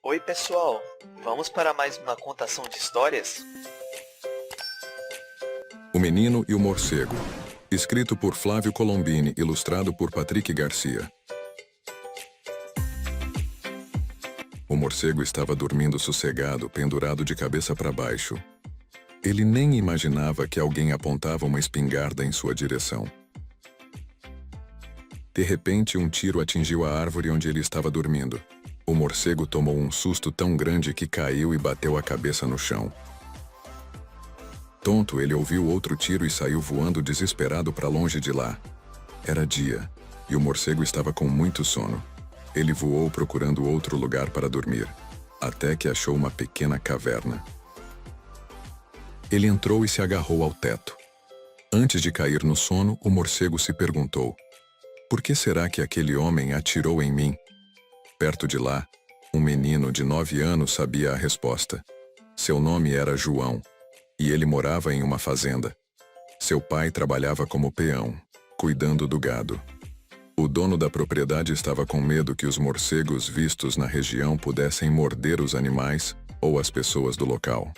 Oi, pessoal! Vamos para mais uma contação de histórias? O Menino e o Morcego. Escrito por Flávio Colombini, ilustrado por Patrick Garcia. O morcego estava dormindo sossegado, pendurado de cabeça para baixo. Ele nem imaginava que alguém apontava uma espingarda em sua direção. De repente, um tiro atingiu a árvore onde ele estava dormindo. O morcego tomou um susto tão grande que caiu e bateu a cabeça no chão. Tonto, ele ouviu outro tiro e saiu voando desesperado para longe de lá. Era dia, e o morcego estava com muito sono. Ele voou procurando outro lugar para dormir, até que achou uma pequena caverna. Ele entrou e se agarrou ao teto. Antes de cair no sono, o morcego se perguntou: por que será que aquele homem atirou em mim? Perto de lá, um menino de 9 anos sabia a resposta. Seu nome era João, e ele morava em uma fazenda. Seu pai trabalhava como peão, cuidando do gado. O dono da propriedade estava com medo que os morcegos vistos na região pudessem morder os animais ou as pessoas do local.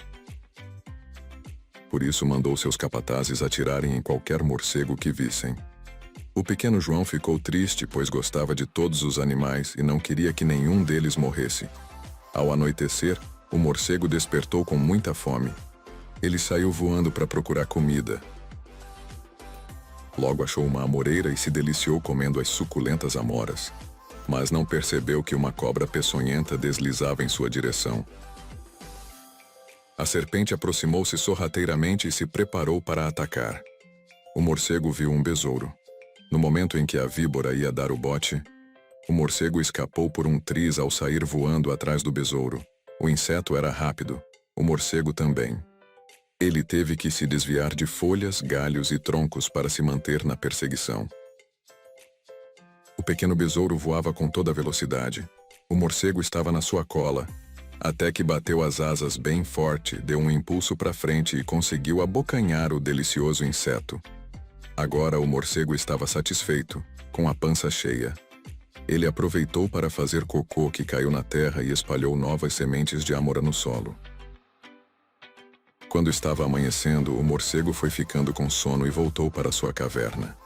Por isso mandou seus capatazes atirarem em qualquer morcego que vissem. O pequeno João ficou triste, pois gostava de todos os animais e não queria que nenhum deles morresse. Ao anoitecer, o morcego despertou com muita fome. Ele saiu voando para procurar comida. Logo achou uma amoreira e se deliciou comendo as suculentas amoras, mas não percebeu que uma cobra peçonhenta deslizava em sua direção. A serpente aproximou-se sorrateiramente e se preparou para atacar. O morcego viu um besouro. No momento em que a víbora ia dar o bote, o morcego escapou por um triz ao sair voando atrás do besouro. O inseto era rápido, o morcego também. Ele teve que se desviar de folhas, galhos e troncos para se manter na perseguição. O pequeno besouro voava com toda a velocidade. O morcego estava na sua cola, até que bateu as asas bem forte, deu um impulso para frente e conseguiu abocanhar o delicioso inseto. Agora o morcego estava satisfeito, com a pança cheia. Ele aproveitou para fazer cocô que caiu na terra e espalhou novas sementes de amora no solo. Quando estava amanhecendo, o morcego foi ficando com sono e voltou para sua caverna.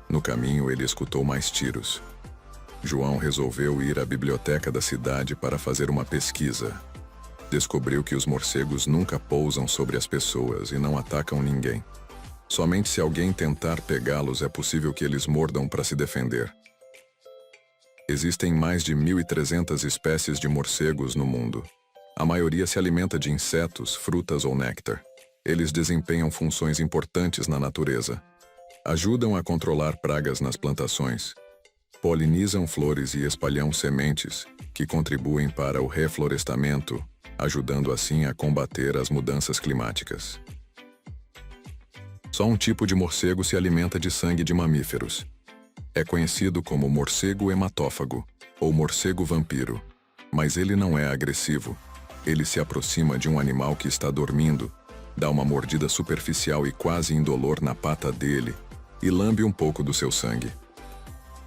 No caminho, ele escutou mais tiros. João resolveu ir à biblioteca da cidade para fazer uma pesquisa. Descobriu que os morcegos nunca pousam sobre as pessoas e não atacam ninguém. Somente se alguém tentar pegá-los é possível que eles mordam para se defender. Existem mais de 1.300 espécies de morcegos no mundo. A maioria se alimenta de insetos, frutas ou néctar. Eles desempenham funções importantes na natureza. Ajudam a controlar pragas nas plantações. Polinizam flores e espalham sementes, que contribuem para o reflorestamento, ajudando assim a combater as mudanças climáticas. Só um tipo de morcego se alimenta de sangue de mamíferos. É conhecido como morcego hematófago, ou morcego vampiro. Mas ele não é agressivo. Ele se aproxima de um animal que está dormindo, dá uma mordida superficial e quase indolor na pata dele e lambe um pouco do seu sangue.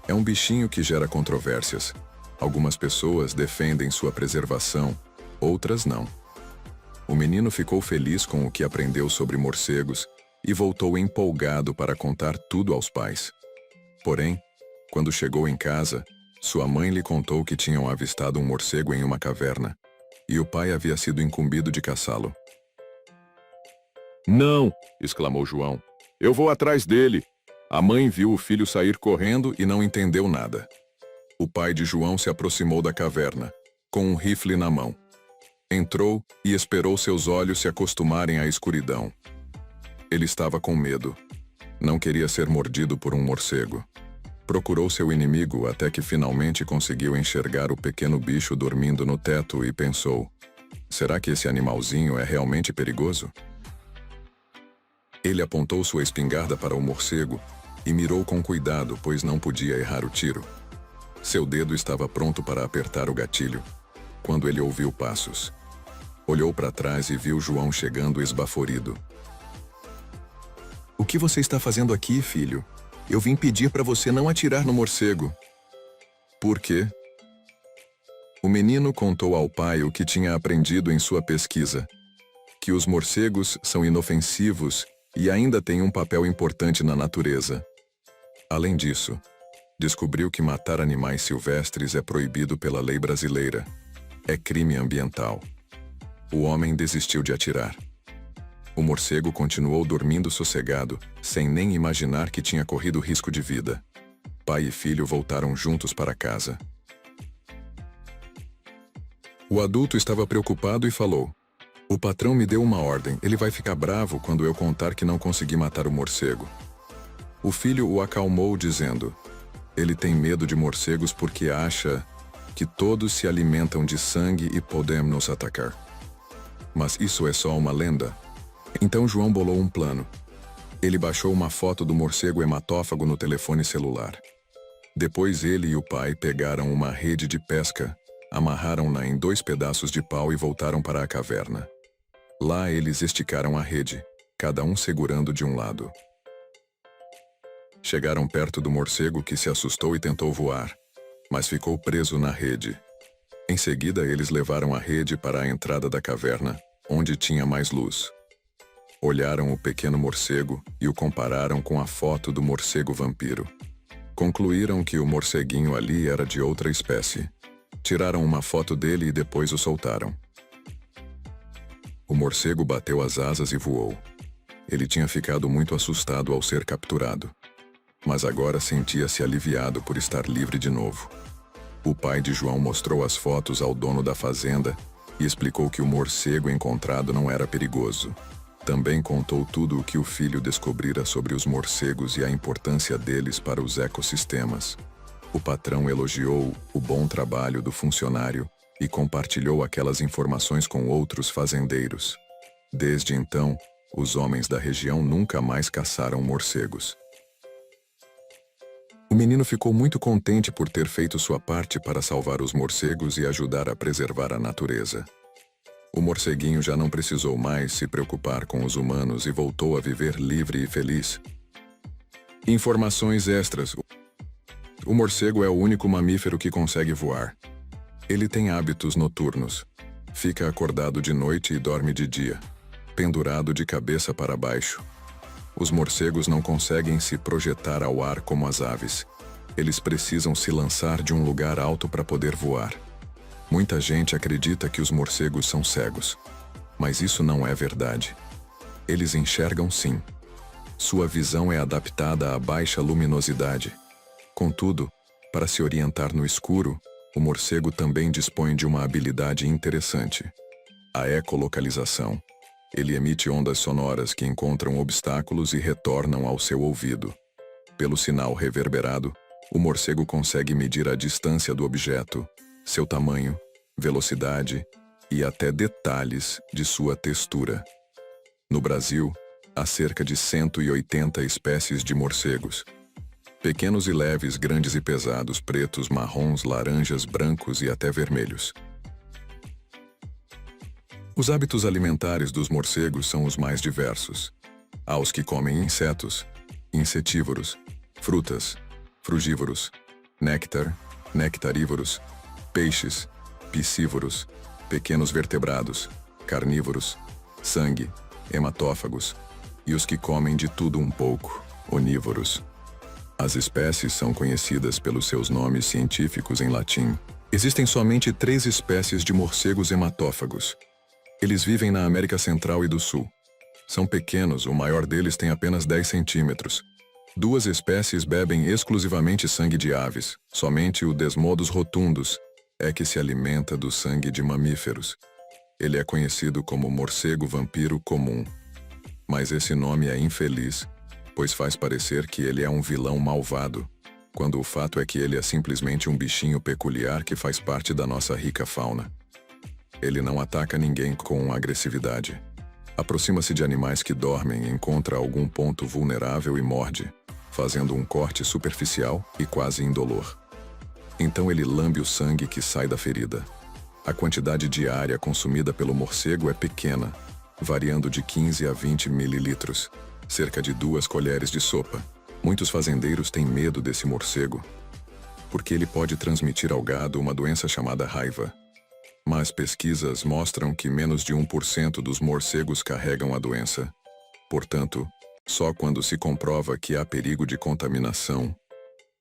É um bichinho que gera controvérsias. Algumas pessoas defendem sua preservação, outras não. O menino ficou feliz com o que aprendeu sobre morcegos e voltou empolgado para contar tudo aos pais. Porém, quando chegou em casa, sua mãe lhe contou que tinham avistado um morcego em uma caverna, e o pai havia sido incumbido de caçá-lo. "Não!" exclamou João. "Eu vou atrás dele." A mãe viu o filho sair correndo e não entendeu nada. O pai de João se aproximou da caverna, com um rifle na mão. Entrou e esperou seus olhos se acostumarem à escuridão. Ele estava com medo. Não queria ser mordido por um morcego. Procurou seu inimigo até que finalmente conseguiu enxergar o pequeno bicho dormindo no teto e pensou: será que esse animalzinho é realmente perigoso? Ele apontou sua espingarda para o morcego e mirou com cuidado, pois não podia errar o tiro. Seu dedo estava pronto para apertar o gatilho, quando ele ouviu passos. Olhou para trás e viu João chegando esbaforido. "O que você está fazendo aqui, filho? Eu vim pedir para você não atirar no morcego." "Por quê?" O menino contou ao pai o que tinha aprendido em sua pesquisa, que os morcegos são inofensivos e ainda têm um papel importante na natureza. Além disso, descobriu que matar animais silvestres é proibido pela lei brasileira. É crime ambiental. O homem desistiu de atirar. O morcego continuou dormindo sossegado, sem nem imaginar que tinha corrido risco de vida. Pai e filho voltaram juntos para casa. O adulto estava preocupado e falou: "O patrão me deu uma ordem, ele vai ficar bravo quando eu contar que não consegui matar o morcego." O filho o acalmou dizendo: "Ele tem medo de morcegos porque acha que todos se alimentam de sangue e podem nos atacar. Mas isso é só uma lenda." Então João bolou um plano. Ele baixou uma foto do morcego hematófago no telefone celular. Depois ele e o pai pegaram uma rede de pesca, amarraram-na em 2 pedaços de pau e voltaram para a caverna. Lá eles esticaram a rede, cada um segurando de um lado. Chegaram perto do morcego, que se assustou e tentou voar, mas ficou preso na rede. Em seguida eles levaram a rede para a entrada da caverna, onde tinha mais luz. Olharam o pequeno morcego e o compararam com a foto do morcego vampiro. Concluíram que o morceguinho ali era de outra espécie. Tiraram uma foto dele e depois o soltaram. O morcego bateu as asas e voou. Ele tinha ficado muito assustado ao ser capturado, mas agora sentia-se aliviado por estar livre de novo. O pai de João mostrou as fotos ao dono da fazenda e explicou que o morcego encontrado não era perigoso. Também contou tudo o que o filho descobrira sobre os morcegos e a importância deles para os ecossistemas. O patrão elogiou o bom trabalho do funcionário e compartilhou aquelas informações com outros fazendeiros. Desde então, os homens da região nunca mais caçaram morcegos. O menino ficou muito contente por ter feito sua parte para salvar os morcegos e ajudar a preservar a natureza. O morceguinho já não precisou mais se preocupar com os humanos e voltou a viver livre e feliz. Informações extras. O morcego é o único mamífero que consegue voar. Ele tem hábitos noturnos. Fica acordado de noite e dorme de dia, pendurado de cabeça para baixo. Os morcegos não conseguem se projetar ao ar como as aves. Eles precisam se lançar de um lugar alto para poder voar. Muita gente acredita que os morcegos são cegos, mas isso não é verdade. Eles enxergam sim. Sua visão é adaptada à baixa luminosidade. Contudo, para se orientar no escuro, o morcego também dispõe de uma habilidade interessante: a ecolocalização. Ele emite ondas sonoras que encontram obstáculos e retornam ao seu ouvido. Pelo sinal reverberado, o morcego consegue medir a distância do objeto, seu tamanho, velocidade e até detalhes de sua textura. No Brasil, há cerca de 180 espécies de morcegos. Pequenos e leves, grandes e pesados, pretos, marrons, laranjas, brancos e até vermelhos. Os hábitos alimentares dos morcegos são os mais diversos. Há os que comem insetos, insetívoros, frutas, frugívoros, néctar, nectarívoros, peixes, piscívoros, pequenos vertebrados, carnívoros, sangue, hematófagos, e os que comem de tudo um pouco, onívoros. As espécies são conhecidas pelos seus nomes científicos em latim. Existem somente 3 espécies de morcegos hematófagos. Eles vivem na América Central e do Sul. São pequenos, o maior deles tem apenas 10 centímetros. 2 espécies bebem exclusivamente sangue de aves. Somente o Desmodus rotundus é que se alimenta do sangue de mamíferos. Ele é conhecido como morcego vampiro comum. Mas esse nome é infeliz, pois faz parecer que ele é um vilão malvado, quando o fato é que ele é simplesmente um bichinho peculiar que faz parte da nossa rica fauna. Ele não ataca ninguém com agressividade. Aproxima-se de animais que dormem, encontra algum ponto vulnerável e morde, fazendo um corte superficial e quase indolor. Então ele lambe o sangue que sai da ferida. A quantidade diária consumida pelo morcego é pequena, variando de 15 a 20 mililitros, cerca de 2 colheres de sopa. Muitos fazendeiros têm medo desse morcego. porque ele pode transmitir ao gado uma doença chamada raiva. Mas pesquisas mostram que menos de 1% dos morcegos carregam a doença. Portanto, só quando se comprova que há perigo de contaminação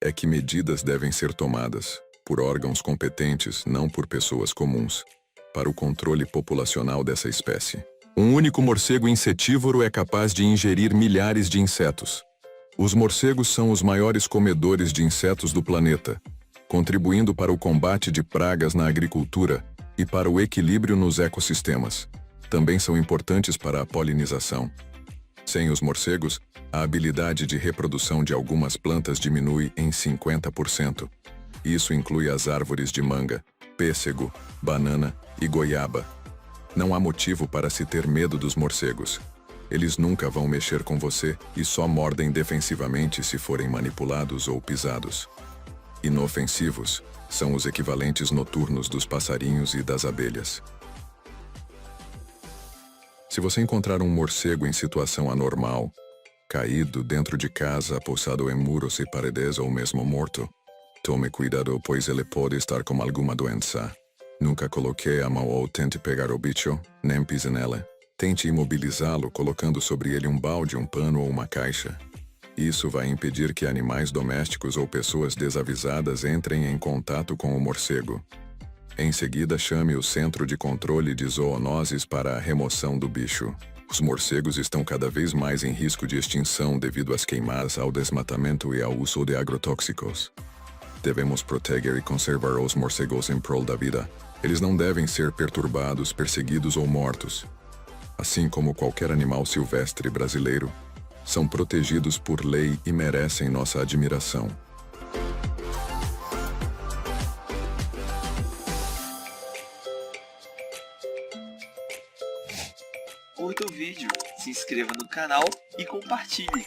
é que medidas devem ser tomadas, por órgãos competentes, não por pessoas comuns, para o controle populacional dessa espécie. Um único morcego insetívoro é capaz de ingerir milhares de insetos. Os morcegos são os maiores comedores de insetos do planeta, contribuindo para o combate de pragas na agricultura e para o equilíbrio nos ecossistemas. Também são importantes para a polinização. Sem os morcegos, a habilidade de reprodução de algumas plantas diminui em 50%. Isso inclui as árvores de manga, pêssego, banana e goiaba. Não há motivo para se ter medo dos morcegos. Eles nunca vão mexer com você e só mordem defensivamente se forem manipulados ou pisados. Inofensivos são os equivalentes noturnos dos passarinhos e das abelhas. Se você encontrar um morcego em situação anormal, caído dentro de casa, apossado em muros e paredes ou mesmo morto, tome cuidado, pois ele pode estar com alguma doença. Nunca coloque a mão ou tente pegar o bicho, nem pise nela. Tente imobilizá-lo colocando sobre ele um balde, um pano ou uma caixa. Isso vai impedir que animais domésticos ou pessoas desavisadas entrem em contato com o morcego. Em seguida, chame o Centro de Controle de Zoonoses para a remoção do bicho. Os morcegos estão cada vez mais em risco de extinção devido às queimadas, ao desmatamento e ao uso de agrotóxicos. Devemos proteger e conservar os morcegos em prol da vida. Eles não devem ser perturbados, perseguidos ou mortos. Assim como qualquer animal silvestre brasileiro, são protegidos por lei e merecem nossa admiração. Curta o vídeo, se inscreva no canal e compartilhe.